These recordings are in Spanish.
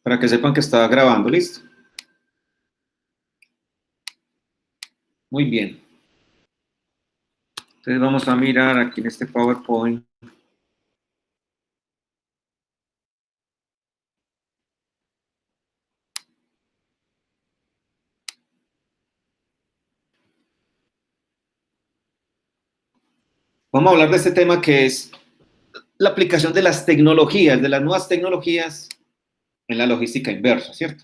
para que sepan que estaba grabando, ¿listo? Muy bien. Entonces vamos a mirar aquí en este PowerPoint. Vamos a hablar de este tema que es la aplicación de las tecnologías, de las nuevas tecnologías en la logística inversa, ¿cierto?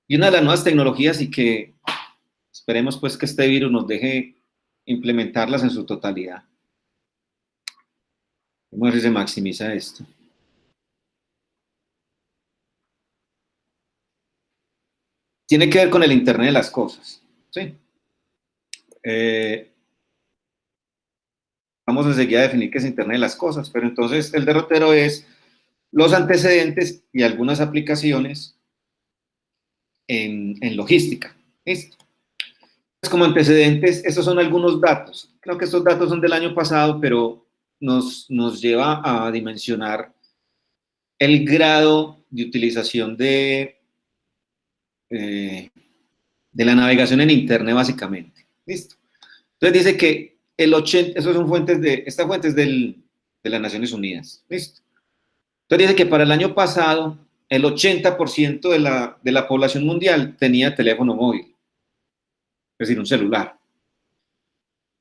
Y una de las nuevas tecnologías y que esperemos pues que este virus nos deje implementarlas en su totalidad. Vamos a ver si se maximiza esto. Tiene que ver con el Internet de las cosas, ¿sí? Vamos enseguida a definir qué es Internet de las cosas, pero entonces el derrotero es los antecedentes y algunas aplicaciones en logística. ¿Listo? Como antecedentes, estos son algunos datos. Creo que estos datos son del año pasado, pero nos lleva a dimensionar el grado de utilización de la navegación en Internet, básicamente. ¿Listo? Entonces dice que el 80, esas son fuentes esta fuente es de las Naciones Unidas. ¿Listo? Entonces dice que para el año pasado, el 80% de la población mundial tenía teléfono móvil, es decir, un celular.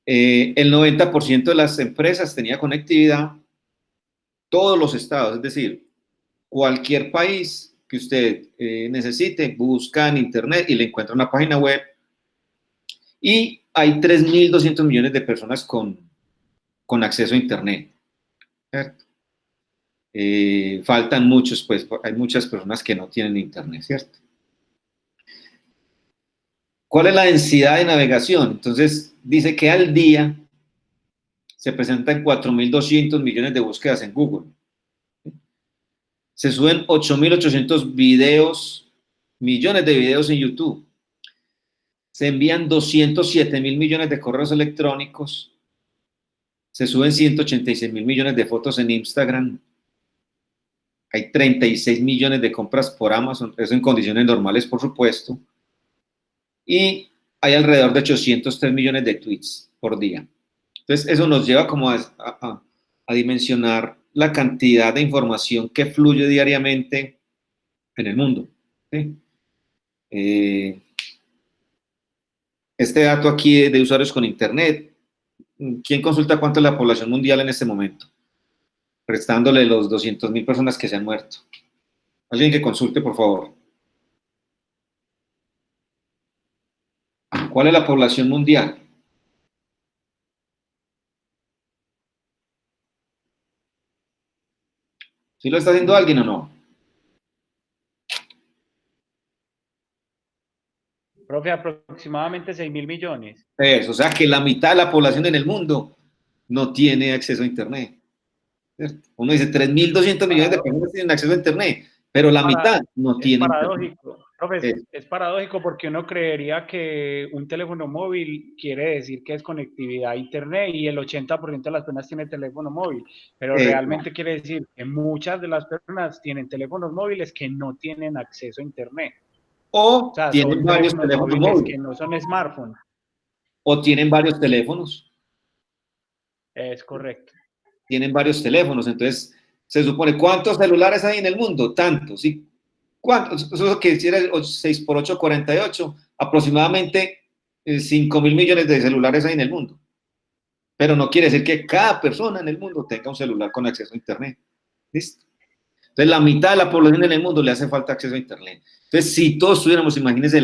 El 90% de las empresas tenía conectividad, todos los estados, es decir, cualquier país que usted necesite, busca en internet y le encuentra una página web. Y hay 3.200 millones de personas con acceso a internet, ¿cierto? Faltan muchos, pues hay muchas personas que no tienen internet, ¿cierto? ¿Cuál es la densidad de navegación? Entonces, dice que al día se presentan 4.200 millones de búsquedas en Google. Se suben 8.800 videos, millones de videos en YouTube. Se envían 207.000 millones de correos electrónicos. Se suben 186.000 millones de fotos en Instagram. Hay 36 millones de compras por Amazon, eso en condiciones normales, por supuesto. Y hay alrededor de 803 millones de tweets por día. Entonces, eso nos lleva como a dimensionar la cantidad de información que fluye diariamente en el mundo. ¿Sí? Este dato aquí de usuarios con Internet, ¿quién consulta cuánto es la población mundial en este momento? Restándole los 200.000 personas que se han muerto. Alguien que consulte, por favor. ¿Cuál es la población mundial? ¿Sí lo está haciendo alguien o no? Profe, aproximadamente 6.000 millones. Eso, o sea que la mitad de la población en el mundo no tiene acceso a Internet. ¿Cierto? Uno dice 3.200 millones de personas tienen acceso a Internet, pero la mitad no tiene Internet. Profe, es paradójico porque uno creería que un teléfono móvil quiere decir que es conectividad a Internet y el 80% de las personas tiene teléfono móvil, pero realmente quiere decir que muchas de las personas tienen teléfonos móviles que no tienen acceso a Internet. O sea, tienen varios teléfonos móviles. Que no son smartphones. O tienen varios teléfonos. Es correcto. Tienen varios teléfonos. Entonces, se supone, ¿cuántos celulares hay en el mundo? Tantos. ¿Sí? ¿Cuántos? Eso que hiciera 6 por 8, 48. Aproximadamente 5.000 millones de celulares hay en el mundo. Pero no quiere decir que cada persona en el mundo tenga un celular con acceso a Internet. ¿Listo? Entonces, la mitad de la población en el mundo le hace falta acceso a Internet. Entonces, si todos tuviéramos, imagínense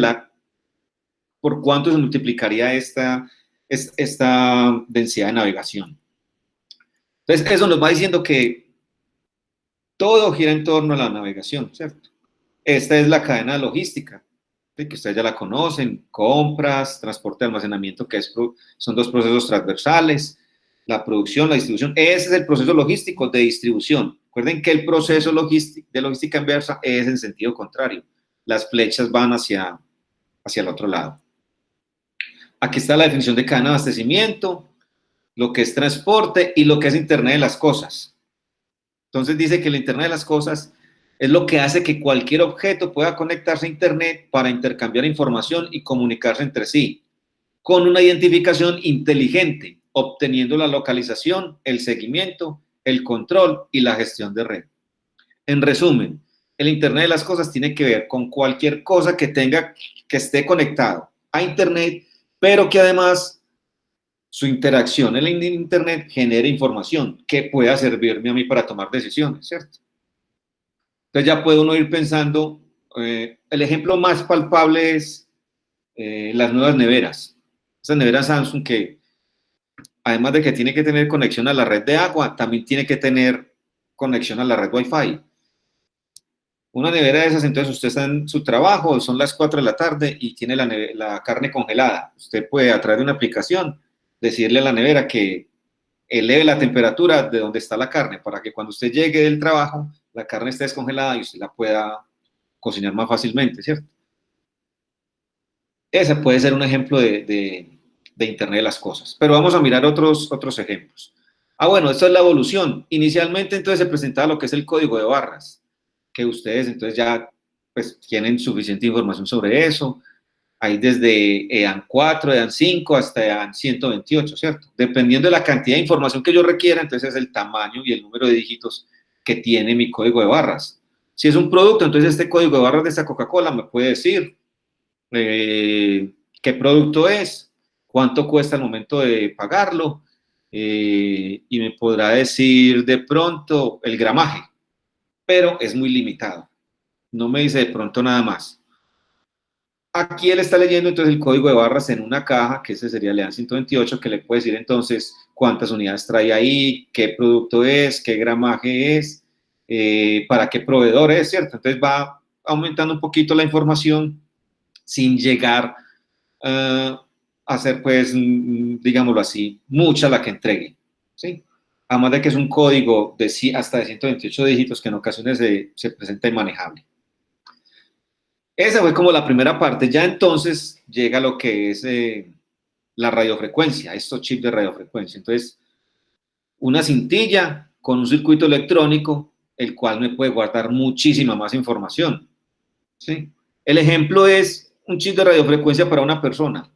por cuánto se multiplicaría esta densidad de navegación. Entonces, eso nos va diciendo que todo gira en torno a la navegación, ¿cierto? Esta es la cadena logística, ¿sí? Que ustedes ya la conocen: compras, transporte, almacenamiento, que son dos procesos transversales, la producción, la distribución. Ese es el proceso logístico de distribución. Recuerden que el proceso de logística inversa es en sentido contrario. Las flechas van hacia el otro lado. Aquí está la definición de cadena de abastecimiento, lo que es transporte y lo que es Internet de las cosas. Entonces dice que el Internet de las cosas Es lo que hace que cualquier objeto pueda conectarse a Internet para intercambiar información y comunicarse entre sí, con una identificación inteligente, obteniendo la localización, el seguimiento, el control y la gestión de red. En resumen, el Internet de las cosas tiene que ver con cualquier cosa que esté conectado a Internet, pero que además su interacción en el Internet genere información que pueda servirme a mí para tomar decisiones, ¿cierto? Entonces ya puede uno ir pensando, el ejemplo más palpable es las nuevas neveras. Esas neveras Samsung que, además de que tiene que tener conexión a la red de agua, también tiene que tener conexión a la red Wi-Fi. Una nevera de esas, entonces usted está en su trabajo, son las 4 de la tarde y tiene la carne congelada. Usted puede, a través de una aplicación, decirle a la nevera que eleve la temperatura de donde está la carne para que cuando usted llegue del trabajo, la carne esté descongelada y usted la pueda cocinar más fácilmente, ¿cierto? Ese puede ser un ejemplo de Internet de las cosas. Pero vamos a mirar otros ejemplos. Bueno, esto es la evolución. Inicialmente, entonces, se presentaba lo que es el código de barras, que ustedes, entonces, ya pues, tienen suficiente información sobre eso. Hay desde EAN 4, EAN 5 hasta EAN 128, ¿cierto? Dependiendo de la cantidad de información que yo requiera, entonces es el tamaño y el número de dígitos que tiene mi código de barras. Si es un producto, entonces este código de barras de esta Coca-Cola me puede decir qué producto es, cuánto cuesta al momento de pagarlo, y me podrá decir de pronto el gramaje, pero es muy limitado. No me dice de pronto nada más. Aquí él está leyendo entonces el código de barras en una caja, que ese sería el EAN 128, que le puede decir entonces cuántas unidades trae ahí, qué producto es, qué gramaje es, para qué proveedor es, ¿cierto? Entonces va aumentando un poquito la información sin llegar a ser, pues, digámoslo así, mucha la que entregue, ¿sí? Además de que es un código hasta de 128 dígitos que en ocasiones se presenta inmanejable. Esa fue como la primera parte. Ya entonces llega lo que es la radiofrecuencia, estos chips de radiofrecuencia. Entonces, una cintilla con un circuito electrónico, el cual me puede guardar muchísima más información, ¿sí? El ejemplo es un chip de radiofrecuencia para una persona.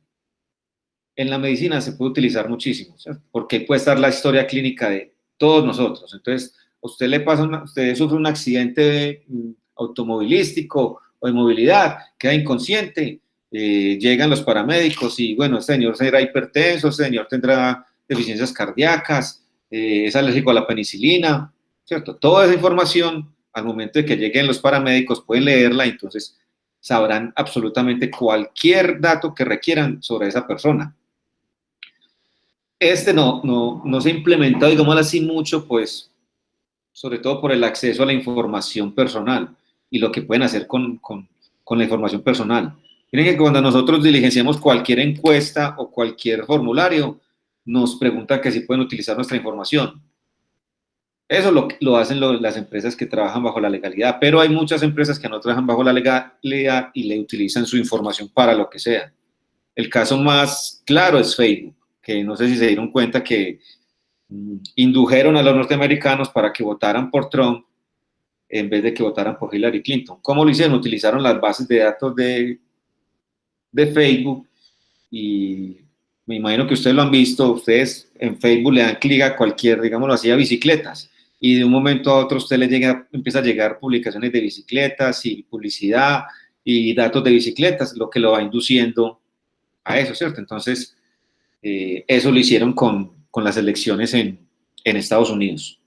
En la medicina se puede utilizar muchísimo, ¿cierto? Porque puede estar la historia clínica de todos nosotros. Entonces, usted sufre un accidente automovilístico o de movilidad, queda inconsciente, llegan los paramédicos y, bueno, este señor será hipertenso, este señor tendrá deficiencias cardíacas, es alérgico a la penicilina, ¿cierto? Toda esa información, al momento de que lleguen los paramédicos, pueden leerla y entonces sabrán absolutamente cualquier dato que requieran sobre esa persona. No se ha implementado, digamos así, mucho, pues, sobre todo por el acceso a la información personal y lo que pueden hacer con la información personal. Miren que cuando nosotros diligenciamos cualquier encuesta o cualquier formulario, nos preguntan que si pueden utilizar nuestra información. Eso lo hacen las empresas que trabajan bajo la legalidad, pero hay muchas empresas que no trabajan bajo la legalidad y le utilizan su información para lo que sea. El caso más claro es Facebook, que no sé si se dieron cuenta que indujeron a los norteamericanos para que votaran por Trump en vez de que votaran por Hillary Clinton. ¿Cómo lo hicieron? Utilizaron las bases de datos de Facebook y me imagino que ustedes lo han visto. Ustedes en Facebook le dan clic a cualquier, digámoslo así, a bicicletas y de un momento a otro usted empieza a llegar publicaciones de bicicletas y publicidad y datos de bicicletas, lo que lo va induciendo a eso, ¿cierto? Entonces, eso lo hicieron con las elecciones en Estados Unidos.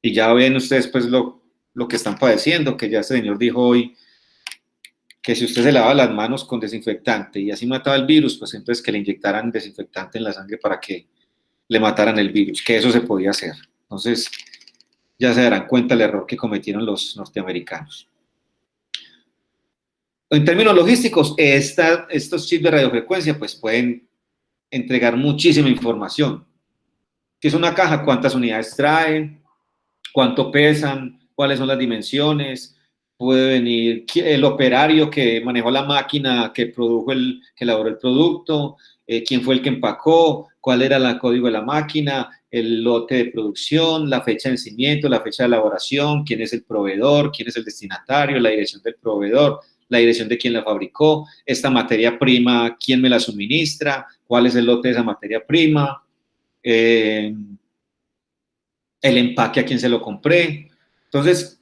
Y ya ven ustedes pues lo que están padeciendo, que ya este señor dijo hoy que si usted se lava las manos con desinfectante y así mataba el virus, pues entonces que le inyectaran desinfectante en la sangre para que le mataran el virus, que eso se podía hacer. Entonces, ya se darán cuenta el error que cometieron los norteamericanos. En términos logísticos, estos chips de radiofrecuencia pues pueden entregar muchísima información. ¿Qué es una caja? ¿Cuántas unidades trae? ¿Cuánto pesan? ¿Cuáles son las dimensiones? puede venir el operario que manejó la máquina, que que elaboró el producto, quién fue el que empacó, cuál era el código de la máquina, el lote de producción, la fecha de vencimiento, la fecha de elaboración, quién es el proveedor, quién es el destinatario, la dirección del proveedor, la dirección de quién la fabricó, esta materia prima, quién me la suministra, cuál es el lote de esa materia prima, el empaque a quién se lo compré. Entonces,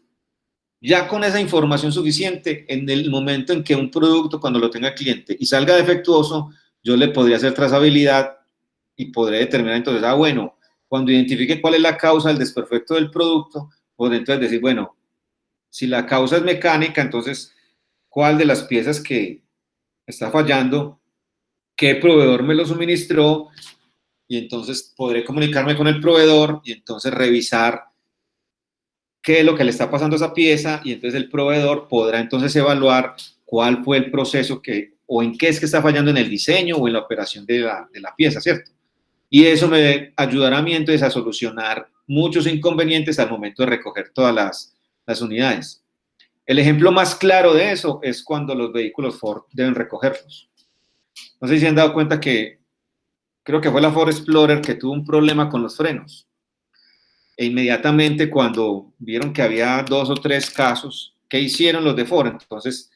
ya con esa información suficiente, en el momento en que un producto, cuando lo tenga el cliente y salga defectuoso, yo le podría hacer trazabilidad y podré determinar entonces, bueno, cuando identifique cuál es la causa del desperfecto del producto, podré entonces decir, bueno, si la causa es mecánica, entonces, ¿cuál de las piezas que está fallando? ¿Qué proveedor me lo suministró? Y entonces podré comunicarme con el proveedor y entonces revisar qué es lo que le está pasando a esa pieza y entonces el proveedor podrá entonces evaluar cuál fue el proceso o en qué es que está fallando en el diseño o en la operación de la pieza, ¿cierto? Y eso me ayudará a mí entonces a solucionar muchos inconvenientes al momento de recoger todas las unidades. El ejemplo más claro de eso es cuando los vehículos Ford deben recogerlos. No sé si se han dado cuenta que creo que fue la Ford Explorer que tuvo un problema con los frenos. E inmediatamente cuando vieron que había 2 o 3 casos, ¿qué hicieron los de Ford? Entonces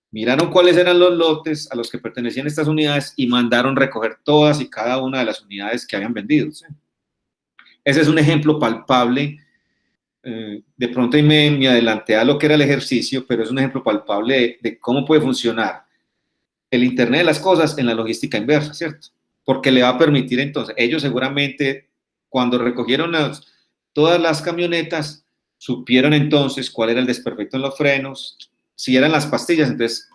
miraron cuáles eran los lotes a los que pertenecían estas unidades y mandaron recoger todas y cada una de las unidades que habían vendido. ¿Sí? Ese es un ejemplo palpable. De pronto me adelanté a lo que era el ejercicio, pero es un ejemplo palpable de cómo puede funcionar el Internet de las cosas en la logística inversa, ¿cierto? Porque le va a permitir entonces, ellos seguramente cuando recogieron todas las camionetas, supieron entonces cuál era el desperfecto en los frenos, si eran las pastillas, entonces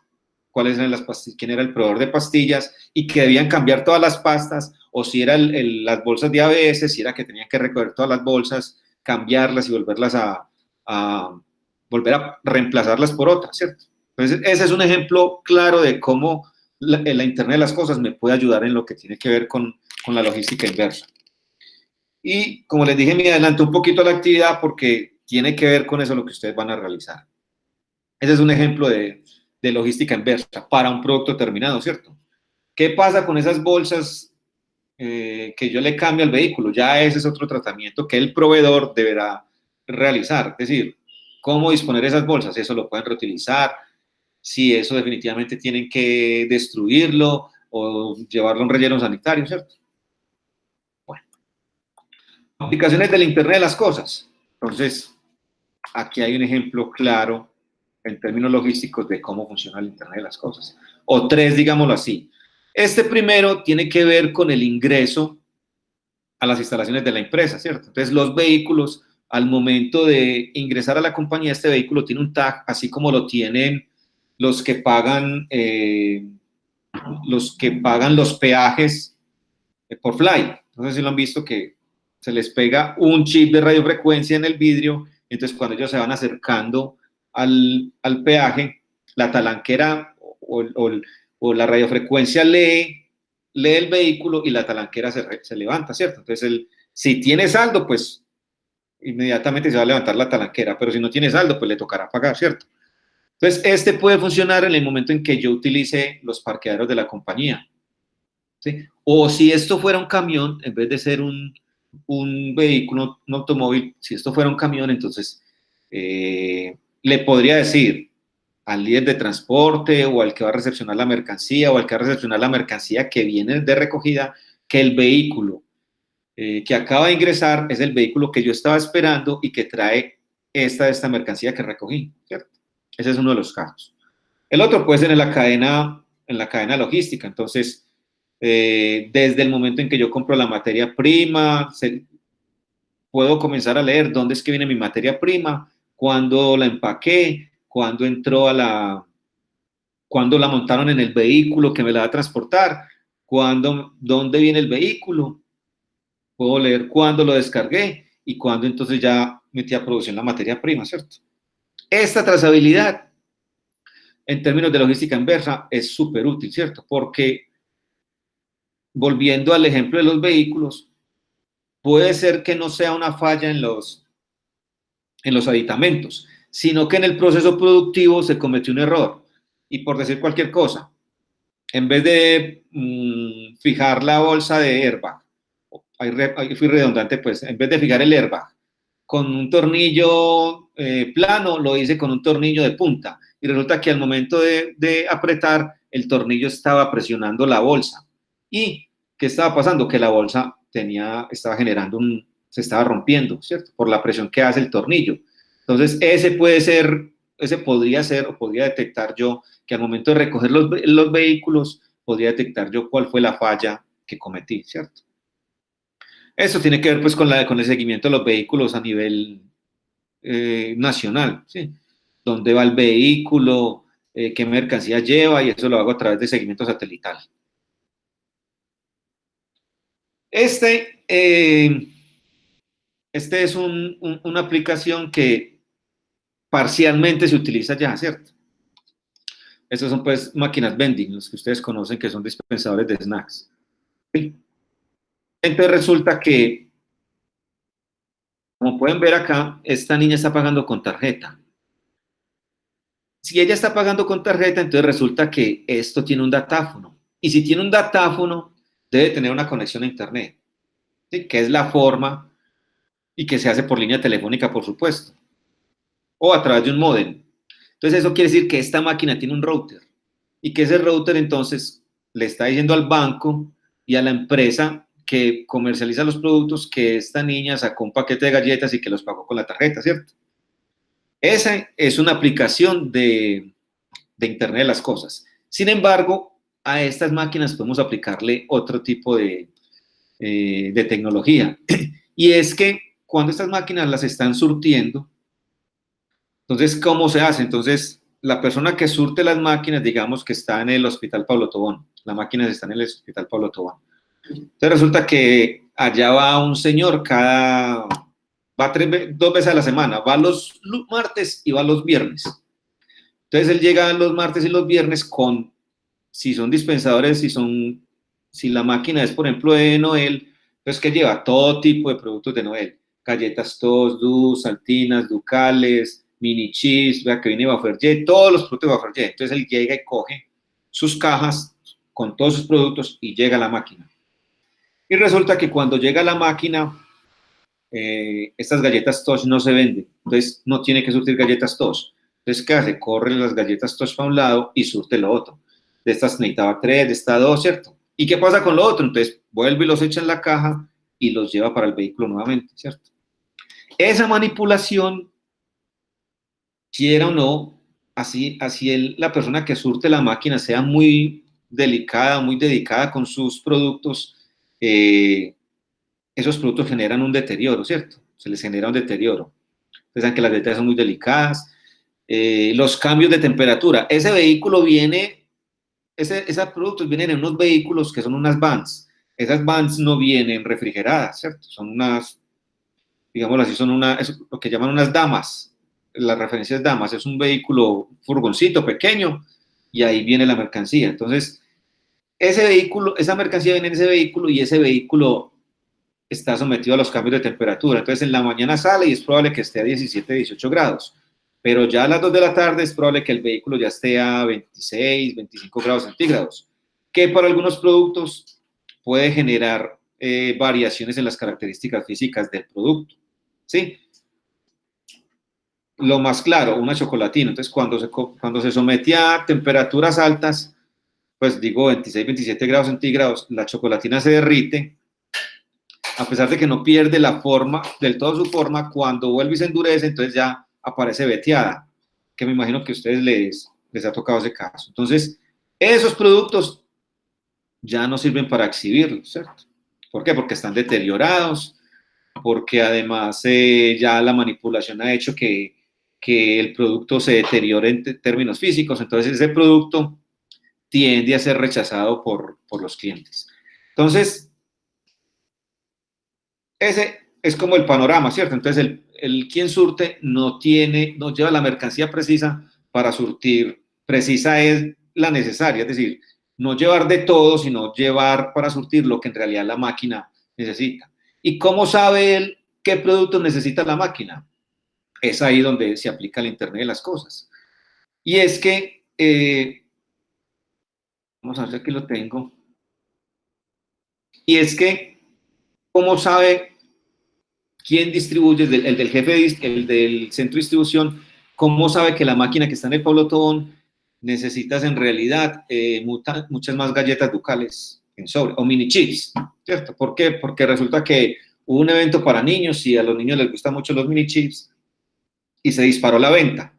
cuáles eran las pastillas, quién era el proveedor de pastillas y que debían cambiar todas las pastas, o si eran las bolsas de ABS, si era que tenían que recoger todas las bolsas, cambiarlas y volverlas volver a reemplazarlas por otras, ¿cierto? Entonces, ese es un ejemplo claro de cómo la Internet de las cosas me puede ayudar en lo que tiene que ver con la logística inversa. Y como les dije, me adelanté un poquito a la actividad porque tiene que ver con eso lo que ustedes van a realizar. Ese es un ejemplo de logística inversa para un producto terminado, ¿cierto? ¿Qué pasa con esas bolsas que yo le cambio al vehículo? Ya ese es otro tratamiento que el proveedor deberá realizar. Es decir, cómo disponer esas bolsas, eso lo pueden reutilizar, si eso definitivamente tienen que destruirlo o llevarlo a un relleno sanitario, ¿cierto? Bueno, aplicaciones del Internet de las cosas. Entonces, aquí hay un ejemplo claro en términos logísticos de cómo funciona el Internet de las cosas. O 3, digámoslo así. Este primero tiene que ver con el ingreso a las instalaciones de la empresa, ¿cierto? Entonces, los vehículos, al momento de ingresar a la compañía, este vehículo tiene un tag, así como lo tienen los que pagan los peajes por Fly. No sé si lo han visto, que se les pega un chip de radiofrecuencia en el vidrio, entonces cuando ellos se van acercando al peaje, la talanquera o la radiofrecuencia lee el vehículo y la talanquera se levanta, ¿cierto? Entonces, si tiene saldo, pues inmediatamente se va a levantar la talanquera, pero si no tiene saldo, pues le tocará pagar, ¿cierto? Entonces, este puede funcionar en el momento en que yo utilice los parqueaderos de la compañía, ¿sí? O si esto fuera un camión, en vez de ser un vehículo, un automóvil, si esto fuera un camión, entonces le podría decir al líder de transporte o al que va a recepcionar la mercancía o al que va a recepcionar la mercancía que viene de recogida, que el vehículo que acaba de ingresar es el vehículo que yo estaba esperando y que trae esta mercancía que recogí, ¿cierto? Ese es uno de los casos. El otro puede ser en la cadena logística. Entonces, desde el momento en que yo compro la materia prima, puedo comenzar a leer dónde es que viene mi materia prima, cuándo la empaqué, cuándo la montaron en el vehículo que me la va a transportar, dónde viene el vehículo, puedo leer cuándo lo descargué y cuándo entonces ya metí a producción la materia prima, ¿cierto? Esta trazabilidad en términos de logística inversa es súper útil, ¿cierto? Porque, volviendo al ejemplo de los vehículos, puede ser que no sea una falla en los aditamentos, sino que en el proceso productivo se cometió un error. Y por decir cualquier cosa, en vez de fijar la bolsa de airbag, ahí fui redundante, pues, en vez de fijar el airbag con un tornillo plano, lo hice con un tornillo de punta. Y resulta que al momento de apretar, el tornillo estaba presionando la bolsa. ¿Y qué estaba pasando? Que la bolsa estaba generando se estaba rompiendo, ¿cierto? Por la presión que hace el tornillo. Entonces, ese podría ser, o podría detectar yo, que al momento de recoger los vehículos, podría detectar yo cuál fue la falla que cometí, ¿cierto? Eso tiene que ver pues con el seguimiento de los vehículos a nivel nacional, ¿sí? ¿Dónde va el vehículo? ¿Qué mercancía lleva? Y eso lo hago a través de seguimiento satelital. Este es una aplicación que parcialmente se utiliza ya, ¿cierto? Estas son pues máquinas vending, los que ustedes conocen que son dispensadores de snacks. ¿Sí? Entonces resulta que, como pueden ver acá, esta niña está pagando con tarjeta. Si ella está pagando con tarjeta, entonces resulta que esto tiene un datáfono. Y si tiene un datáfono, debe tener una conexión a Internet, ¿sí? Que es la forma y que se hace por línea telefónica, por supuesto, o a través de un módem. Entonces eso quiere decir que esta máquina tiene un router y que ese router entonces le está diciendo al banco y a la empresa que comercializa los productos que esta niña sacó un paquete de galletas y que los pagó con la tarjeta, ¿cierto? Esa es una aplicación de Internet de las cosas. Sin embargo, a estas máquinas podemos aplicarle otro tipo de tecnología. Y es que cuando estas máquinas las están surtiendo, entonces, ¿cómo se hace? Entonces, la persona que surte las máquinas, digamos que está en el Hospital Pablo Tobón, las máquinas están en el Hospital Pablo Tobón. Entonces, resulta que allá va un señor va 2 veces a la semana, va los martes y va los viernes. Entonces, él llega los martes y los viernes si son dispensadores, si la máquina es, por ejemplo, de Noel, pues que lleva todo tipo de productos de Noel, galletas Toast, Dus, Saltinas, Ducales, Mini Cheese, vea que viene Buffer todos los productos de Buffer. Entonces él llega y coge sus cajas con todos sus productos y llega a la máquina. Y resulta que cuando llega a la máquina, estas galletas Toast no se venden, entonces no tiene que surtir galletas Toast. Entonces, ¿qué hace? Corre las galletas Toast para un lado y surte lo otro. De estas necesitaba 3, de estas 2, ¿cierto? ¿Y qué pasa con lo otro? Entonces, vuelve y los echa en la caja y los lleva para el vehículo nuevamente, ¿cierto? Esa manipulación, quiera o no, así la persona que surte la máquina sea muy delicada, muy dedicada con sus productos, esos productos generan un deterioro, ¿cierto? Se les genera un deterioro. Ustedes que las galletas son muy delicadas. Los cambios de temperatura. Ese vehículo esos productos vienen en unos vehículos que son unas vans. Esas vans no vienen refrigeradas, ¿cierto? Son digámoslo así, es lo que llaman unas damas. La referencia es damas, es un vehículo, furgoncito pequeño, y ahí viene la mercancía. Entonces, esa mercancía viene en ese vehículo y ese vehículo está sometido a los cambios de temperatura. Entonces, en la mañana sale y es probable que esté a 17, 18 grados. Pero ya a las 2 de la tarde es probable que el vehículo ya esté a 26, 25 grados centígrados, que para algunos productos puede generar variaciones en las características físicas del producto, ¿sí? Lo más claro, una chocolatina. Entonces, cuando se somete a temperaturas altas, pues digo 26, 27 grados centígrados, la chocolatina se derrite, a pesar de que no pierde la forma, del todo su forma, cuando vuelve y se endurece, entonces ya aparece veteada, que me imagino que a ustedes les ha tocado ese caso. Entonces, esos productos ya no sirven para exhibirlos, ¿cierto? ¿Por qué? Porque están deteriorados, porque además ya la manipulación ha hecho que el producto se deteriore en términos físicos, entonces ese producto tiende a ser rechazado por los clientes. Entonces, ese es como el panorama, ¿cierto? Entonces, quien surte no lleva la mercancía precisa para surtir. Precisa es la necesaria, es decir, no llevar de todo, sino llevar para surtir lo que en realidad la máquina necesita. ¿Y cómo sabe él qué producto necesita la máquina? es ahí donde se aplica el Internet de las cosas. Y es que, vamos a ver si aquí lo tengo, y es que, ¿cómo sabe quién distribuye, el del jefe, el del centro de distribución, cómo sabe que la máquina que está en el Pablo Tobón necesitas en realidad muchas más galletas ducales en sobre, o mini chips, ¿cierto? ¿Por qué? Porque resulta que hubo un evento para niños y a los niños les gustan mucho los mini chips y se disparó la venta.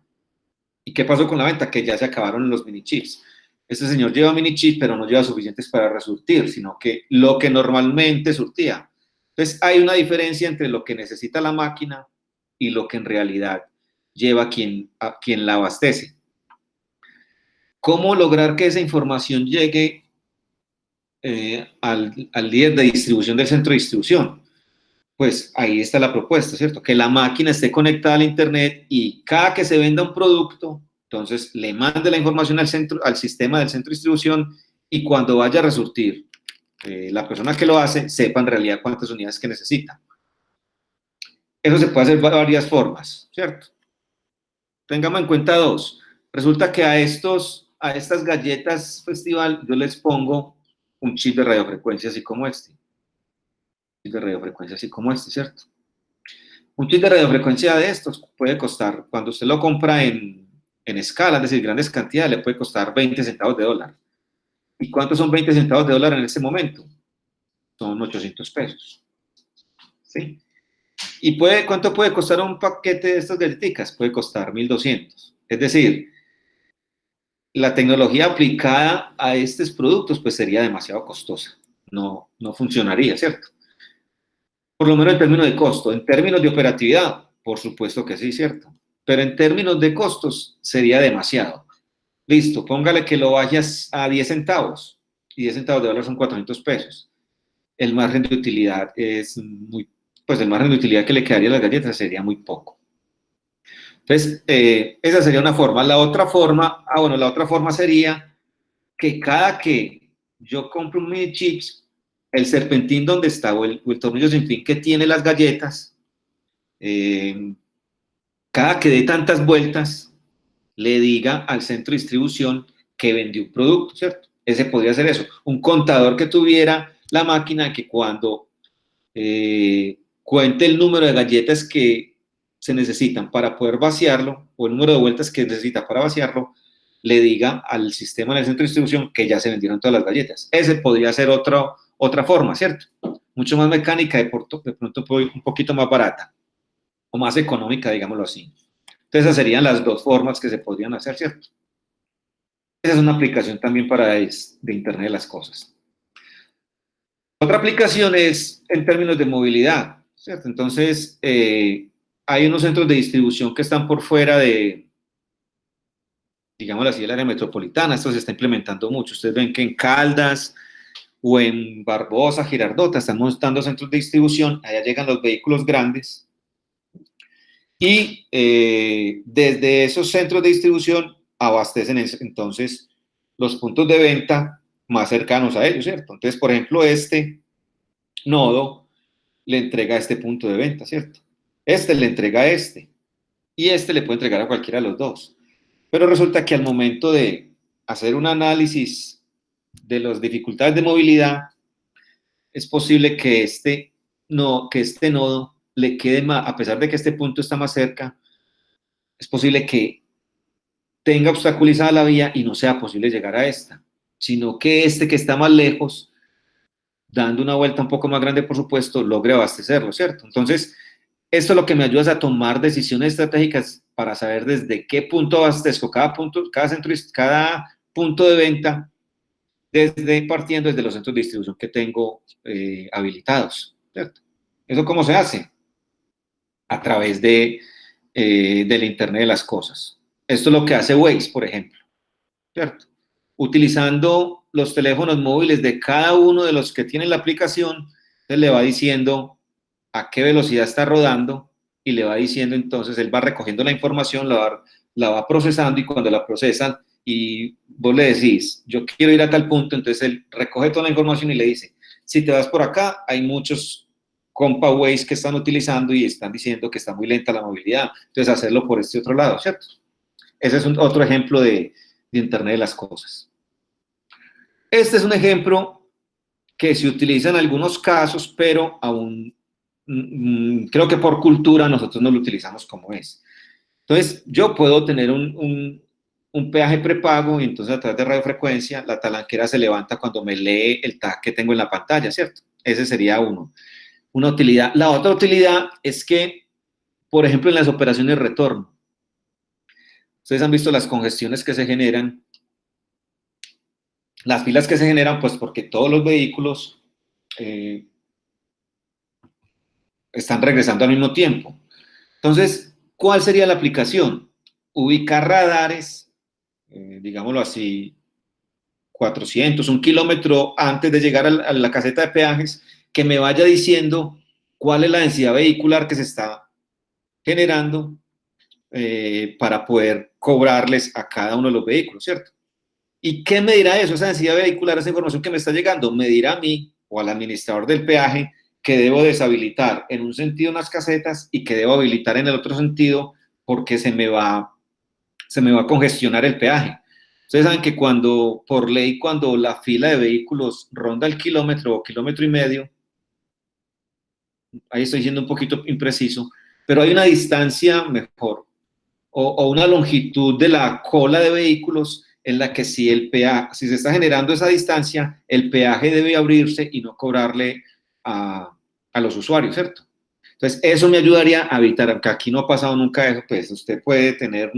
¿Y qué pasó con la venta? Que ya se acabaron los mini chips. Este señor lleva mini chips, pero no lleva suficientes para resurtir, sino que lo que normalmente surtía. Entonces, hay una diferencia entre lo que necesita la máquina y lo que en realidad lleva a quien la abastece. ¿Cómo lograr que esa información llegue al líder de distribución del centro de distribución? Pues ahí está la propuesta, ¿cierto? Que la máquina esté conectada al Internet y cada que se venda un producto, entonces le mande la información al sistema del centro de distribución y cuando vaya a resurtir, la persona que lo hace sepa en realidad cuántas unidades que necesita. Eso se puede hacer de varias formas, ¿cierto? Tengamos en cuenta dos. Resulta que a estas galletas festival yo les pongo un chip de radiofrecuencia así como este. De radiofrecuencia así como este, ¿cierto? Un chip de radiofrecuencia de estos puede costar, cuando usted lo compra en escala, es decir, grandes cantidades, le puede costar 20 centavos de dólar. ¿Y cuántos son 20 centavos de dólar en este momento? Son 800 pesos. ¿Sí? ¿Y cuánto puede costar un paquete de estas galletitas? Puede costar 1.200. Es decir, la tecnología aplicada a estos productos pues sería demasiado costosa. No funcionaría, ¿cierto? Por lo menos en términos de costo. En términos de operatividad, por supuesto que sí, ¿cierto? Pero en términos de costos sería demasiado. Listo, póngale que lo vayas a 10 centavos. Y 10 centavos de dólar son 400 pesos. El margen de utilidad es pues el margen de utilidad que le quedaría a las galletas sería muy poco. Entonces, esa sería una forma. La otra forma sería que cada que yo compro un mini chips, el serpentín donde está o el tornillo sin fin que tiene las galletas, cada que dé tantas vueltas, le diga al centro de distribución que vendió un producto, ¿cierto? Ese podría ser eso, un contador que tuviera la máquina que cuando cuente el número de galletas que se necesitan para poder vaciarlo, o el número de vueltas que necesita para vaciarlo, le diga al sistema del centro de distribución que ya se vendieron todas las galletas. Ese podría ser otra forma, ¿cierto? Mucho más mecánica, de pronto un poquito más barata, o más económica, digámoslo así. Entonces, esas serían las dos formas que se podrían hacer, ¿cierto? Esa es una aplicación también de Internet de las cosas. Otra aplicación es en términos de movilidad, ¿cierto? Entonces, hay unos centros de distribución que están por fuera digámoslo así, del área metropolitana. Esto se está implementando mucho. Ustedes ven que en Caldas o en Barbosa, Girardota, están montando centros de distribución. Allá llegan los vehículos grandes. Y desde esos centros de distribución abastecen entonces los puntos de venta más cercanos a ellos, ¿cierto? Entonces, por ejemplo, este nodo le entrega a este punto de venta, ¿cierto? Este le entrega a este. Y este le puede entregar a cualquiera de los dos. Pero resulta que al momento de hacer un análisis de las dificultades de movilidad, es posible que este nodo le quede más, a pesar de que este punto está más cerca, es posible que tenga obstaculizada la vía y no sea posible llegar a esta, sino que este que está más lejos, dando una vuelta un poco más grande, por supuesto, logre abastecerlo, ¿cierto? Entonces, esto lo que me ayuda es a tomar decisiones estratégicas para saber desde qué punto abastezco cada punto de venta, partiendo desde los centros de distribución que tengo habilitados, ¿cierto? ¿Eso cómo se hace? A través del Internet de las cosas. Esto es lo que hace Waze, por ejemplo, ¿cierto? Utilizando los teléfonos móviles de cada uno de los que tienen la aplicación, entonces le va diciendo a qué velocidad está rodando y le va diciendo, entonces él va recogiendo la información, la va procesando y cuando la procesan y vos le decís, yo quiero ir a tal punto, entonces él recoge toda la información y le dice, si te vas por acá, hay muchos compa Waze que están utilizando y están diciendo que está muy lenta la movilidad. Entonces, hacerlo por este otro lado, ¿cierto? Ese es otro ejemplo de Internet de las cosas. Este es un ejemplo que se utiliza en algunos casos, pero aún creo que por cultura nosotros no lo utilizamos como es. Entonces, yo puedo tener un peaje prepago y entonces a través de radiofrecuencia la talanquera se levanta cuando me lee el tag que tengo en la pantalla, ¿cierto? Ese sería una utilidad. La otra utilidad es que, por ejemplo, en las operaciones de retorno, ustedes han visto las congestiones que se generan, las filas que se generan, pues porque todos los vehículos están regresando al mismo tiempo. Entonces, ¿cuál sería la aplicación? Ubicar radares, digámoslo así, 400, 1 kilómetro antes de llegar a la caseta de peajes, que me vaya diciendo cuál es la densidad vehicular que se está generando para poder cobrarles a cada uno de los vehículos, ¿cierto? ¿Y qué me dirá eso, esa densidad vehicular, esa información que me está llegando? Me dirá a mí o al administrador del peaje que debo deshabilitar en un sentido unas casetas y que debo habilitar en el otro sentido porque se me va a congestionar el peaje. Ustedes saben que por ley, cuando la fila de vehículos ronda el kilómetro o kilómetro y medio, ahí estoy siendo un poquito impreciso, pero hay una distancia mejor o una longitud de la cola de vehículos en la que si se está generando esa distancia, el peaje debe abrirse y no cobrarle a los usuarios, ¿cierto? Entonces, eso me ayudaría a evitar, aunque aquí no ha pasado nunca eso, pues usted puede tener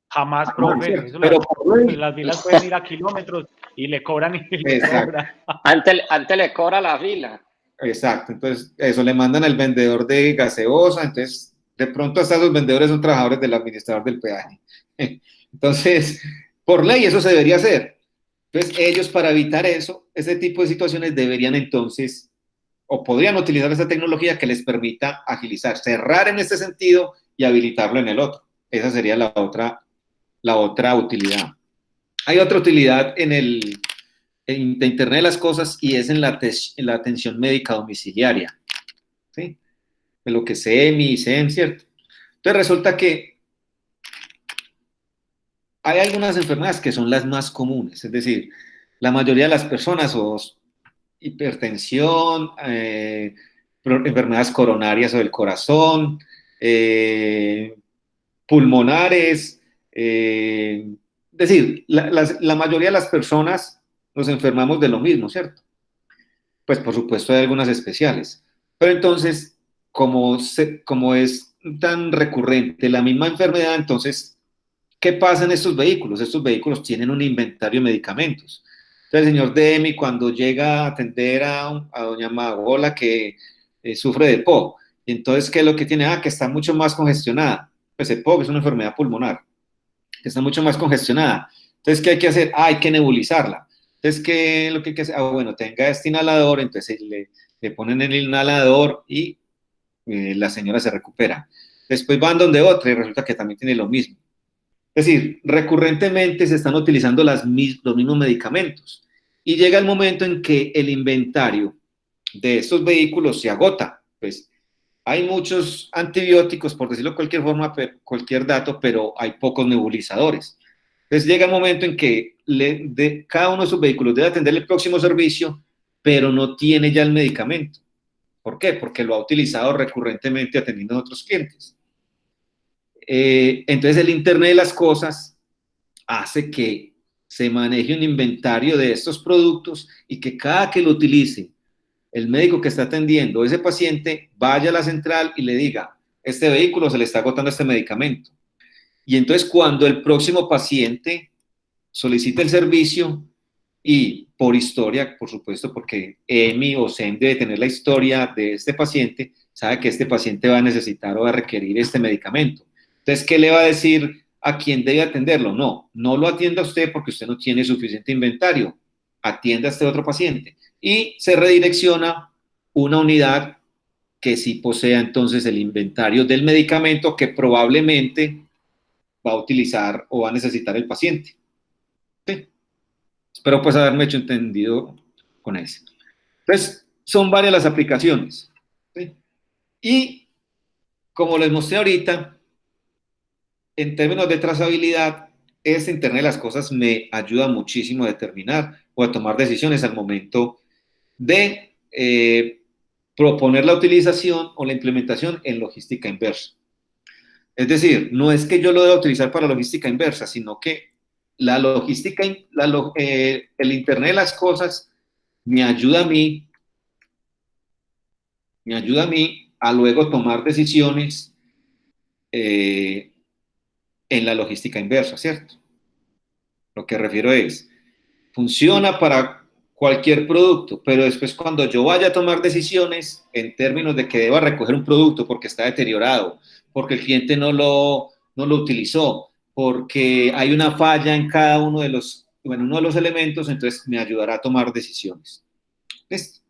Jamás, profe. Eso pero las filas pueden ir a kilómetros y le cobran y le cobran. Antes le cobra la fila. Exacto, entonces eso le mandan al vendedor de gaseosa, entonces de pronto hasta los vendedores son trabajadores del administrador del peaje. Entonces, por ley eso se debería hacer. Entonces ellos para evitar ese tipo de situaciones deberían entonces, o podrían utilizar esa tecnología que les permita agilizar, cerrar en este sentido y habilitarlo en el otro. Esa sería la otra utilidad. Hay otra utilidad de Internet de las cosas y es en la atención médica domiciliaria, ¿sí? De lo que es EMI y SEM, ¿cierto? Entonces resulta que hay algunas enfermedades que son las más comunes, es decir, la mayoría de las personas hipertensión, enfermedades coronarias o del corazón, pulmonares, es decir, la mayoría de las personas nos enfermamos de lo mismo, ¿cierto? Pues por supuesto hay algunas especiales, pero entonces, como es tan recurrente la misma enfermedad, entonces, ¿qué pasa en estos vehículos? Estos vehículos tienen un inventario de medicamentos. Entonces, el señor Demi, cuando llega a atender a doña Magola, que sufre de PO, y entonces, ¿qué es lo que tiene? Que está mucho más congestionada. Pues el PO es una enfermedad pulmonar, que está mucho más congestionada. Entonces, ¿qué hay que hacer? Hay que nebulizarla. Entonces, ¿qué es lo que hay que hacer? Bueno, tenga este inhalador, entonces le ponen el inhalador y la señora se recupera. Después van donde otra y resulta que también tiene lo mismo. Es decir, recurrentemente se están utilizando los mismos medicamentos y llega el momento en que el inventario de estos vehículos se agota. Pues hay muchos antibióticos, por decirlo de cualquier forma, cualquier dato, pero hay pocos nebulizadores. Entonces llega el momento en que cada uno de esos vehículos debe atender el próximo servicio, pero no tiene ya el medicamento. ¿Por qué? Porque lo ha utilizado recurrentemente atendiendo a otros clientes. Entonces el Internet de las cosas hace que se maneje un inventario de estos productos y que cada que lo utilice el médico que está atendiendo ese paciente vaya a la central y le diga, este vehículo se le está agotando este medicamento. Y entonces cuando el próximo paciente solicite el servicio y por historia, por supuesto, porque EMI o SEM debe tener la historia de este paciente, sabe que este paciente va a necesitar o va a requerir este medicamento. Entonces, ¿qué le va a decir a quién debe atenderlo? No lo atienda usted porque usted no tiene suficiente inventario. Atienda a este otro paciente. Y se redirecciona una unidad que sí posea entonces el inventario del medicamento que probablemente va a utilizar o va a necesitar el paciente. ¿Sí? Espero pues haberme hecho entendido con eso. Entonces, son varias las aplicaciones, ¿sí? Y como les mostré ahorita, en términos de trazabilidad, este Internet de las Cosas me ayuda muchísimo a determinar o a tomar decisiones al momento de proponer la utilización o la implementación en logística inversa. Es decir, no es que yo lo deba utilizar para logística inversa, sino que la logística, el Internet de las Cosas me ayuda a luego tomar decisiones en la logística inversa, ¿cierto? Lo que refiero es, funciona para cualquier producto, pero después cuando yo vaya a tomar decisiones en términos de que deba recoger un producto porque está deteriorado, porque el cliente no lo utilizó, porque hay una falla en cada uno de los elementos, entonces me ayudará a tomar decisiones. ¿Listo?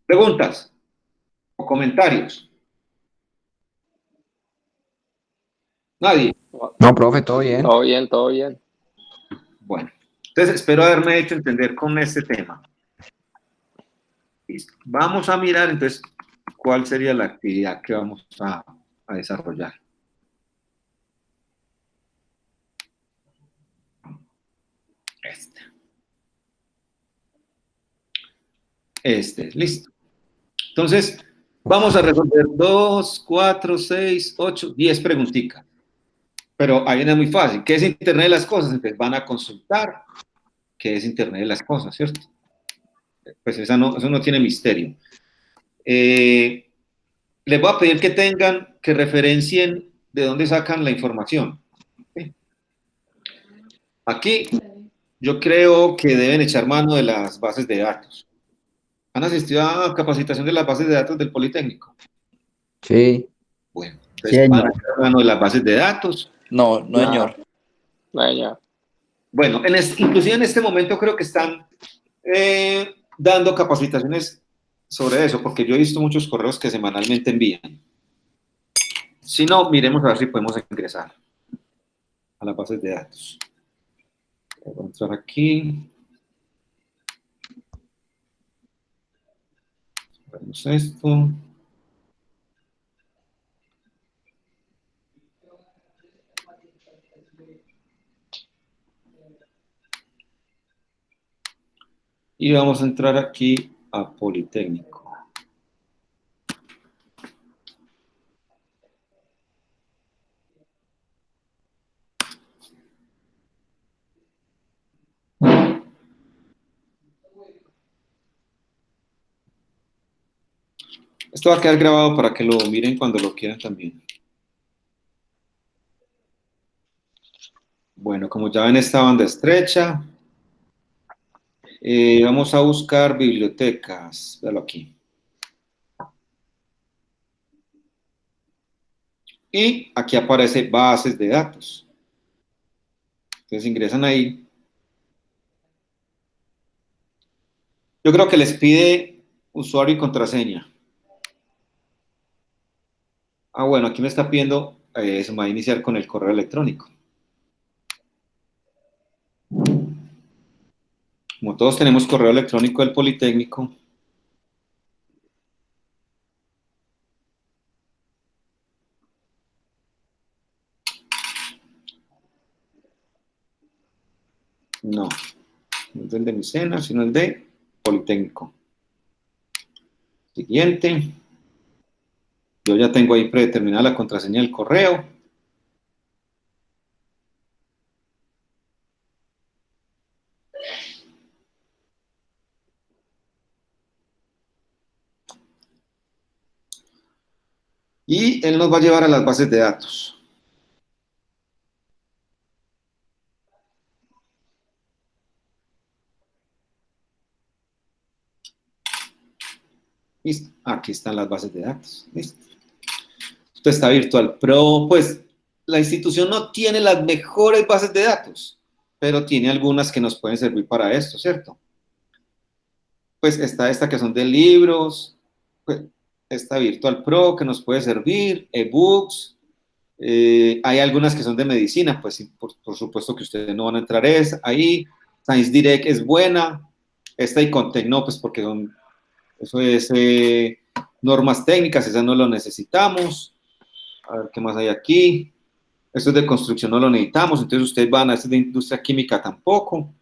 ¿Preguntas o comentarios? ¿Nadie? No, profe, todo bien. Todo bien, todo bien. Bueno, entonces espero haberme hecho entender con este tema. Listo. Vamos a mirar entonces cuál sería la actividad que vamos a desarrollar. Listo. Entonces, vamos a resolver 2, 4, 6, 8, 10 preguntitas. Pero ahí no es muy fácil. ¿Qué es Internet de las Cosas? Entonces van a consultar qué es Internet de las Cosas, ¿cierto? Pues eso no tiene misterio. Les voy a pedir que referencien de dónde sacan la información. ¿Sí? Aquí yo creo que deben echar mano de las bases de datos. ¿Han asistido a capacitación de las bases de datos del Politécnico? Sí. Bueno, entonces van a echar mano de las bases de datos. No, señor. No, señor. Bueno, inclusive en este momento creo que están dando capacitaciones sobre eso, porque yo he visto muchos correos que semanalmente envían. Si no, miremos a ver si podemos ingresar a las bases de datos. Voy a entrar aquí. Vemos esto. Y vamos a entrar aquí a Politécnico. Esto va a quedar grabado para que lo miren cuando lo quieran también. Bueno, como ya ven esta banda estrecha, vamos a buscar bibliotecas. Véalo aquí. Y aquí aparece bases de datos. Entonces ingresan ahí. Yo creo que les pide usuario y contraseña. Ah, bueno, aquí me está pidiendo, se me va a iniciar con el correo electrónico. Como todos tenemos correo electrónico del Politécnico, no es el de Micena, sino el de Politécnico. Siguiente. Yo ya tengo ahí predeterminada la contraseña del correo. Y él nos va a llevar a las bases de datos. Listo. Aquí están las bases de datos. Listo. Esto está Virtual Pro. Pues la institución no tiene las mejores bases de datos, pero tiene algunas que nos pueden servir para esto, ¿cierto? Pues está esta que son de libros, pues, esta Virtual Pro que nos puede servir, ebooks, hay algunas que son de medicina, pues por supuesto que ustedes no van a entrar ahí. Science Direct es buena, esta y Contec no, pues porque son Eso es normas técnicas, esas no lo necesitamos. A ver qué más hay aquí. Esto es de construcción, no lo necesitamos. Entonces ustedes van a hacer de industria química tampoco.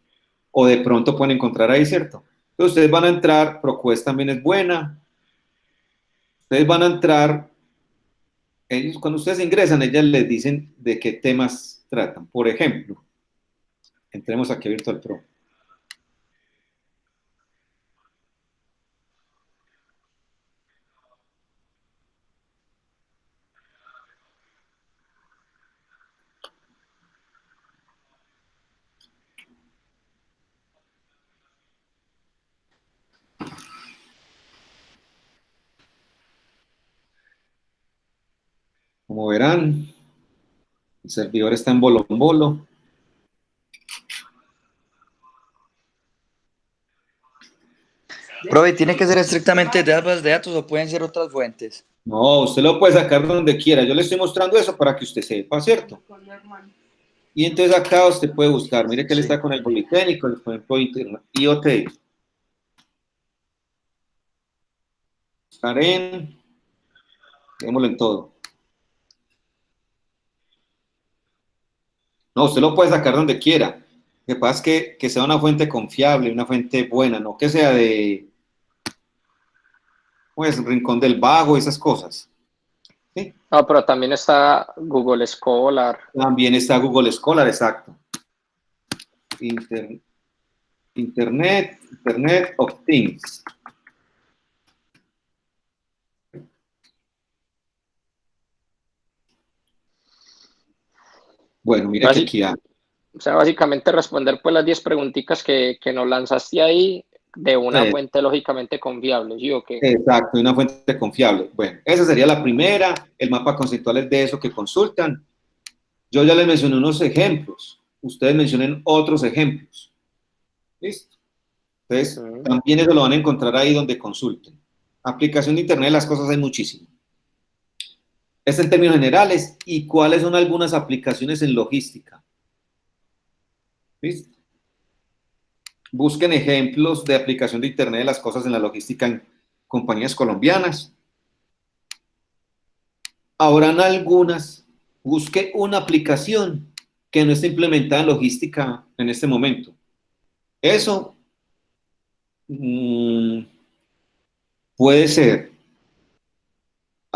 O de pronto pueden encontrar ahí, ¿cierto? Entonces ustedes van a entrar, ProQuest también es buena. Ustedes van a entrar, ellos, cuando ustedes ingresan, ellas les dicen de qué temas tratan. Por ejemplo, entremos aquí a Virtual Pro. Como verán, el servidor está en bolo. Profe, ¿tiene que ser estrictamente de bases de datos o pueden ser otras fuentes? No, usted lo puede sacar donde quiera. Yo le estoy mostrando eso para que usted sepa, ¿cierto? Y entonces acá usted puede buscar. Mire que él está con el Politécnico, por ejemplo, IoT. Buscar en... Démoslo en todo. No, usted lo puede sacar donde quiera. Lo que pasa es que sea una fuente confiable, una fuente buena, no que sea de... Pues, Rincón del Vago, esas cosas. ¿Sí? No, pero también está Google Scholar. También está Google Scholar, exacto. Internet of Things. Bueno, mira que aquí hay. O sea, básicamente responder pues las 10 preguntitas que nos lanzaste ahí de una fuente lógicamente confiable, ¿sí o qué? Exacto, una fuente confiable. Bueno, esa sería la primera, el mapa conceptual es de eso que consultan. Yo ya les mencioné unos ejemplos, ustedes mencionen otros ejemplos. ¿Listo? Entonces, también eso lo van a encontrar ahí donde consulten. Aplicación de Internet de las cosas hay muchísimo. Es en términos generales, ¿y cuáles son algunas aplicaciones en logística? ¿Listo? Busquen ejemplos de aplicación de Internet de las cosas en la logística en compañías colombianas. Habrán algunas. Busque una aplicación que no esté implementada en logística en este momento. Eso puede ser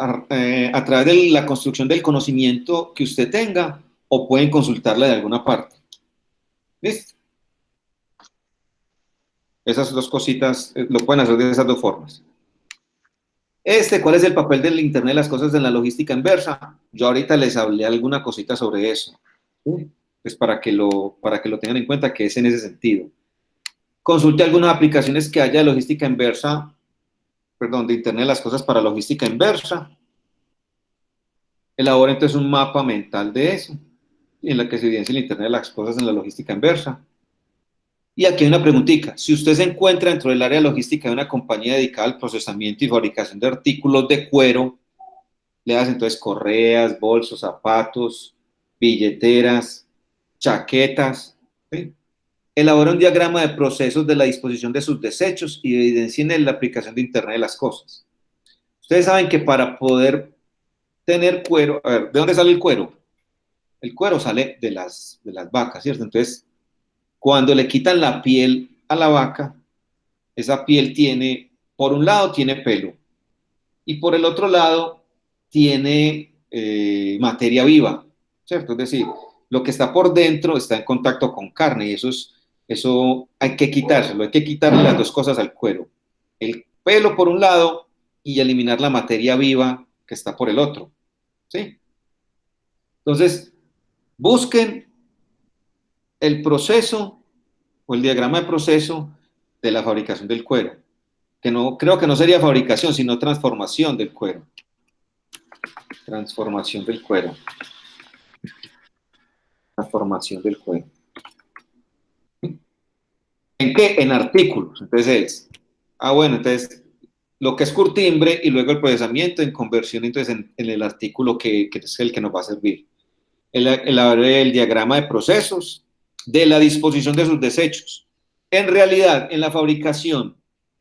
a través de la construcción del conocimiento que usted tenga o pueden consultarla de alguna parte. ¿Listo? Esas dos cositas lo pueden hacer de esas dos formas. ¿Cuál es el papel del Internet de las cosas en la logística inversa? Yo ahorita les hablé alguna cosita sobre eso. ¿Sí? Pues para que lo tengan en cuenta que es en ese sentido. Consulte algunas aplicaciones que haya de logística inversa, perdón, de Internet de las cosas para logística inversa. Elabora entonces un mapa mental de eso, en la que se evidencia el Internet de las cosas en la logística inversa. Y aquí hay una preguntita. Si usted se encuentra dentro del área logística de una compañía dedicada al procesamiento y fabricación de artículos de cuero, le das entonces correas, bolsos, zapatos, billeteras, chaquetas, ¿sí? Elabora un diagrama de procesos de la disposición de sus desechos y evidencien la aplicación de Internet de las cosas. Ustedes saben que para poder tener cuero, a ver, ¿de dónde sale el cuero? El cuero sale de las vacas, ¿cierto? Entonces, cuando le quitan la piel a la vaca, esa piel tiene, por un lado tiene pelo y por el otro lado tiene materia viva, ¿cierto? Es decir, lo que está por dentro está en contacto con carne y eso hay que quitárselo, hay que quitarle las dos cosas al cuero. El pelo por un lado y eliminar la materia viva que está por el otro, ¿sí? Entonces, busquen el proceso o el diagrama de proceso de la fabricación del cuero, que no, creo que no sería fabricación, sino transformación del cuero. Transformación del cuero. Transformación del cuero. ¿En qué? En artículos. Entonces bueno, entonces lo que es curtimbre y luego el procesamiento en conversión entonces en el artículo que es el que nos va a servir. El diagrama de procesos de la disposición de sus desechos. En realidad, en la fabricación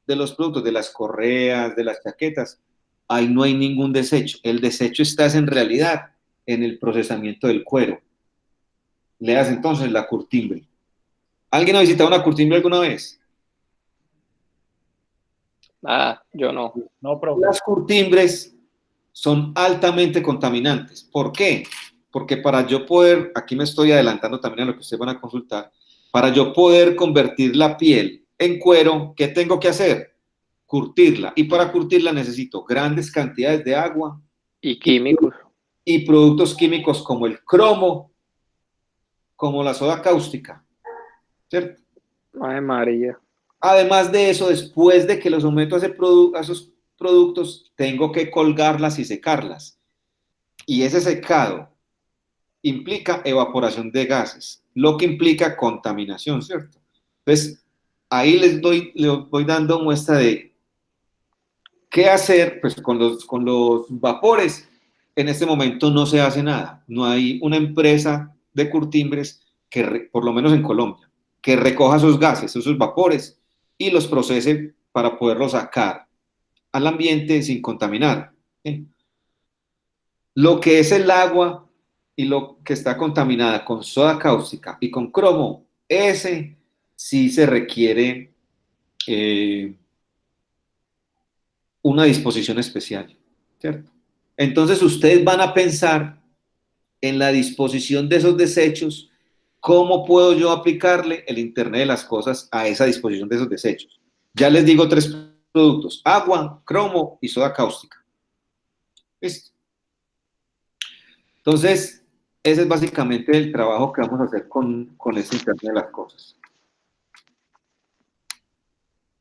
de los productos, de las correas, de las chaquetas, ahí no hay ningún desecho. El desecho está en realidad en el procesamiento del cuero. Leas entonces la curtimbre. ¿Alguien ha visitado una curtimbre alguna vez? Yo no. No, profe. Las curtimbres son altamente contaminantes. ¿Por qué? Porque para yo poder, aquí me estoy adelantando también a lo que ustedes van a consultar, para yo poder convertir la piel en cuero, ¿qué tengo que hacer? Curtirla. Y para curtirla necesito grandes cantidades de agua Y químicos. y productos químicos como el cromo, como la soda cáustica, ¿cierto? Ay, María. Además de eso, después de que los someto a esos productos, tengo que colgarlas y secarlas. Y ese secado implica evaporación de gases, lo que implica contaminación, ¿cierto? Entonces, ahí les voy dando muestra de qué hacer pues, con los vapores. En este momento no se hace nada. No hay una empresa de curtimbres que, por lo menos en Colombia, que recoja esos gases, esos vapores, y los procese para poderlos sacar al ambiente sin contaminar. ¿Sí? Lo que es el agua y lo que está contaminada con soda cáustica y con cromo, ese sí se requiere una disposición especial, ¿cierto? Entonces ustedes van a pensar en la disposición de esos desechos, cómo puedo yo aplicarle el Internet de las cosas a esa disposición de esos desechos. Ya les digo 3 productos: agua, cromo y soda cáustica. ¿Listo? Entonces, ese es básicamente el trabajo que vamos a hacer con este Internet de las cosas.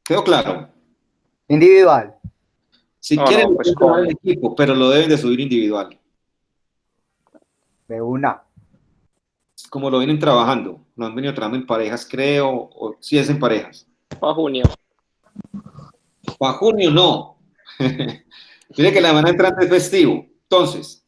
¿Quedó claro? Individual. Si No, quieren, no, pues lo pueden tomar en equipo, pero lo deben de subir individual. De una. Como lo vienen trabajando. Lo han venido trabajando en parejas, creo, o si es en parejas. para junio. Para junio, no. Mire que la semana entrante es festivo. Entonces,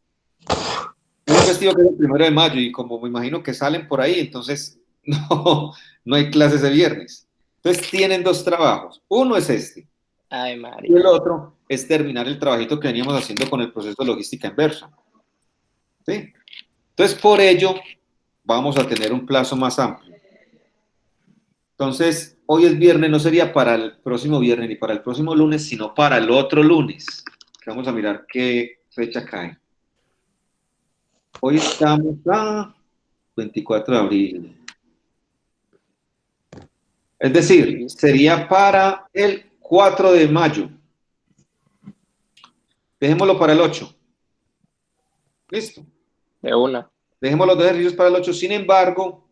es un festivo que es el 1 de mayo y como me imagino que salen por ahí, entonces no hay clases de viernes. Entonces tienen 2 trabajos. Uno es este. Ay, Y el María. otro es terminar el trabajito que veníamos haciendo con el proceso de logística inversa. ¿Sí? Entonces, por ello, vamos a tener un plazo más amplio. Entonces, hoy es viernes, no sería para el próximo viernes ni para el próximo lunes, sino para el otro lunes. Vamos a mirar qué fecha cae. Hoy estamos a 24 de abril. Es decir, sería para el 4 de mayo. Dejémoslo para el 8. ¿Listo? De una. Dejemos los 2 ejercicios para el 8. Sin embargo,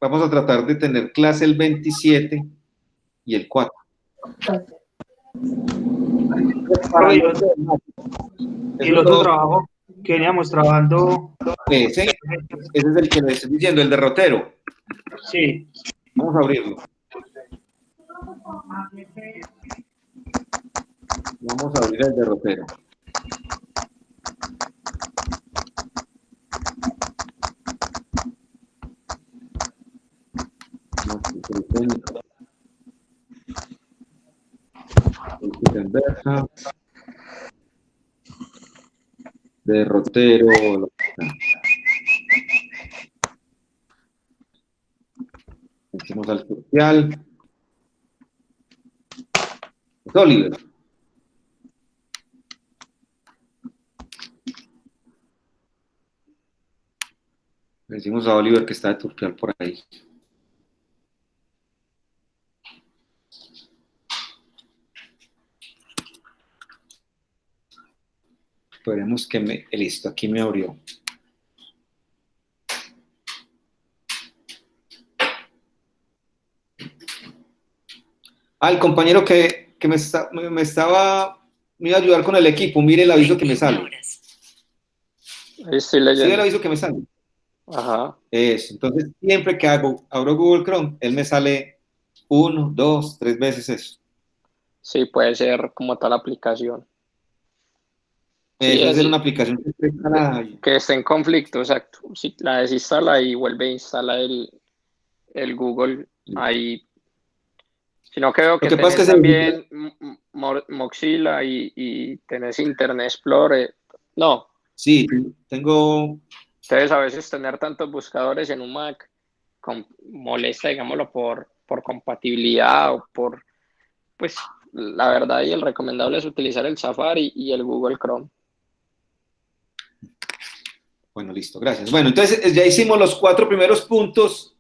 vamos a tratar de tener clase el 27 y el 4. Y el otro trabajo que veníamos trabajando. Ese es el que les estoy diciendo, el derrotero. Sí. Vamos a abrirlo. Vamos a abrir el derrotero. Inversa. Derrotero. Hacemos al social. Es Oliver. Le decimos a Oliver que está de turpial por ahí. Esperemos que listo, aquí me abrió. El compañero que me iba a ayudar con el equipo, mire el aviso que me sale. Ahí estoy ¿Sí el leyendo. aviso que me sale? Ajá. Eso, entonces siempre que abro Google Chrome, él me sale 1, 2, 3 veces eso. Sí, puede ser como tal aplicación. Sí, Eso es ser una aplicación que está instalada ahí. que esté en conflicto, exacto. Si la desinstala y vuelve a instalar el Google, ahí Sino que veo que Lo que pasa tenés es que también Mozilla y tenés Internet Explorer. No, sí, tengo, entonces a veces tener tantos buscadores en un Mac molesta, digámoslo, por compatibilidad o por, pues, la verdad y el recomendable es utilizar el Safari y el Google Chrome. bueno, listo, gracias. Bueno, entonces ya hicimos los 4 primeros puntos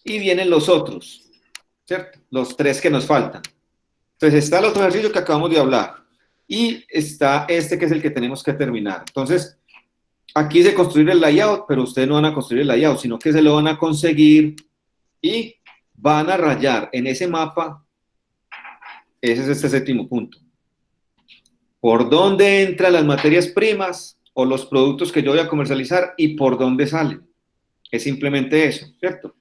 y vienen los otros, ¿cierto? Los 3 que nos faltan. Entonces está el otro ejercicio que acabamos de hablar y está este que es el que tenemos que terminar. Entonces, aquí dice construir el layout, pero ustedes no van a construir el layout, sino que se lo van a conseguir y van a rayar en ese mapa. Ese es este séptimo punto. ¿Por dónde entran las materias primas o los productos que yo voy a comercializar y por dónde salen? Es simplemente eso, ¿cierto?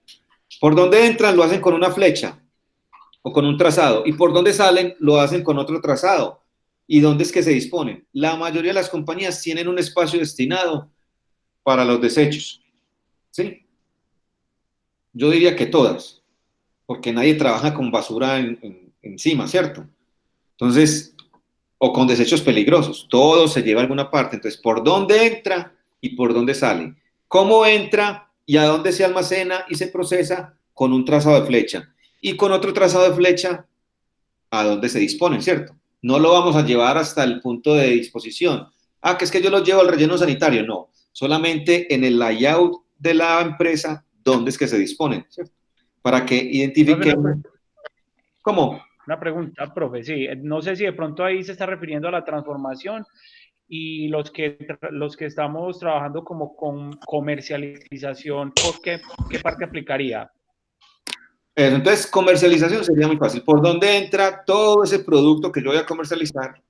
Por dónde entran lo hacen con una flecha o con un trazado y por dónde salen lo hacen con otro trazado. ¿Y dónde es que se disponen? La mayoría de las compañías tienen un espacio destinado para los desechos, ¿sí? Yo diría que todas, porque nadie trabaja con basura encima, ¿cierto? Entonces, o con desechos peligrosos, todo se lleva a alguna parte. Entonces, ¿por dónde entra y por dónde sale? ¿Cómo entra y a dónde se almacena y se procesa? Con un trazado de flecha. Y con otro trazado de flecha, a dónde se disponen, ¿cierto? No lo vamos a llevar hasta el punto de disposición. Ah, que es que yo lo llevo al relleno sanitario. No, solamente en el layout de la empresa, dónde es que se disponen, ¿cierto? Para que identifiquen. ¿Cómo? Una pregunta, profe, sí, no sé si de pronto ahí se está refiriendo a la transformación y los que estamos trabajando como con comercialización, ¿por qué parte aplicaría? Entonces, comercialización sería muy fácil. ¿Por dónde entra todo ese producto que yo voy a comercializar?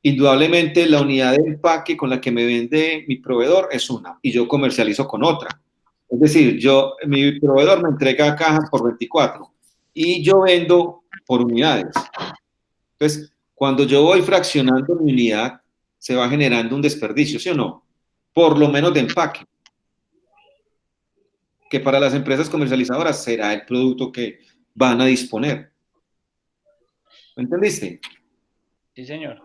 Indudablemente, la unidad de empaque con la que me vende mi proveedor es una y yo comercializo con otra. Es decir, mi proveedor me entrega cajas por 24 y yo vendo por unidades. Entonces, cuando yo voy fraccionando mi unidad, se va generando un desperdicio, ¿sí o no? Por lo menos de empaque, que para las empresas comercializadoras será el producto que van a disponer. ¿Me entendiste? Sí, señor.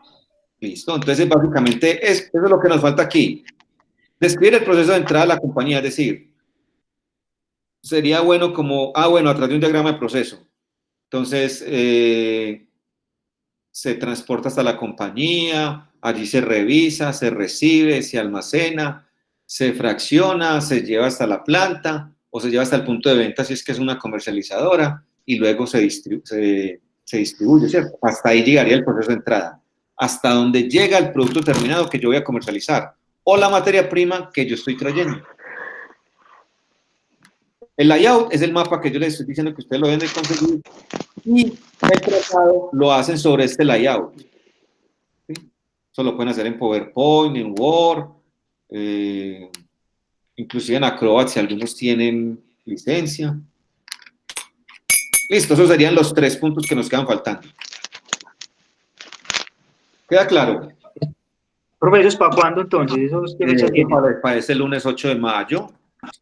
Listo. Entonces, básicamente, eso es lo que nos falta aquí. Describir el proceso de entrada a la compañía, es decir, sería bueno como, bueno, a través de un diagrama de proceso. Entonces, se transporta hasta la compañía, allí se revisa, se recibe, se almacena, se fracciona, se lleva hasta la planta o se lleva hasta el punto de venta si es que es una comercializadora y luego se distribuye, ¿cierto? Hasta ahí llegaría el proceso de entrada, hasta donde llega el producto terminado que yo voy a comercializar o la materia prima que yo estoy trayendo. El layout es el mapa que yo les estoy diciendo que ustedes lo deben de conseguir y el trazado lo hacen sobre este layout. ¿Sí? Eso lo pueden hacer en PowerPoint, en Word, inclusive en Acrobat si algunos tienen licencia. Listo, esos serían los 3 puntos que nos quedan faltando. ¿Queda claro? Profe, ¿eso es para cuándo entonces? ¿Esos qué fecha tienen? Para este lunes 8 de mayo.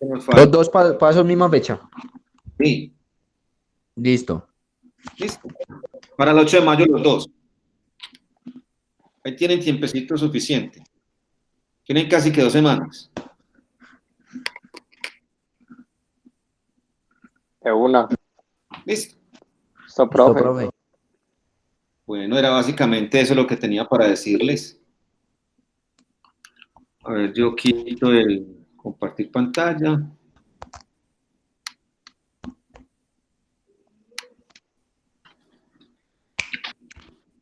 Los dos para esa misma fecha. Sí. Listo. Listo. Para el 8 de mayo los dos. Ahí tienen tiempecito suficiente. Tienen casi que 2 semanas. De una. Listo. Listo, profe. Listo, profe. Bueno, era básicamente eso lo que tenía para decirles. A ver, yo quito el compartir pantalla.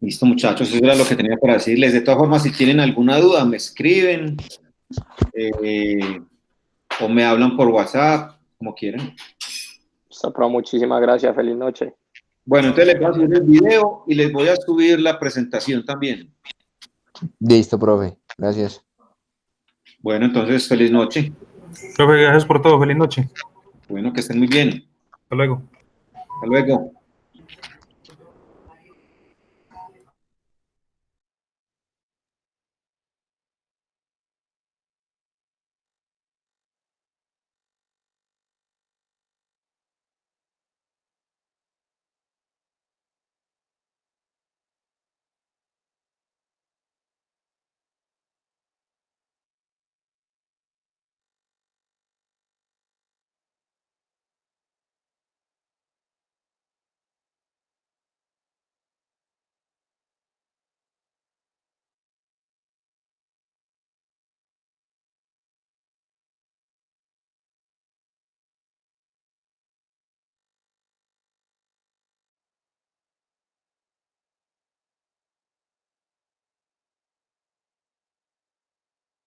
Listo, muchachos, eso era lo que tenía para decirles. De todas formas, si tienen alguna duda, me escriben o me hablan por WhatsApp, como quieran. Listo, profe, muchísimas gracias. Feliz noche. Bueno, entonces les voy a subir el video y les voy a subir la presentación también. Listo, profe. Gracias. Bueno, entonces, feliz noche. Profe, gracias por todo. Feliz noche. Bueno, que estén muy bien. Hasta luego. Hasta luego.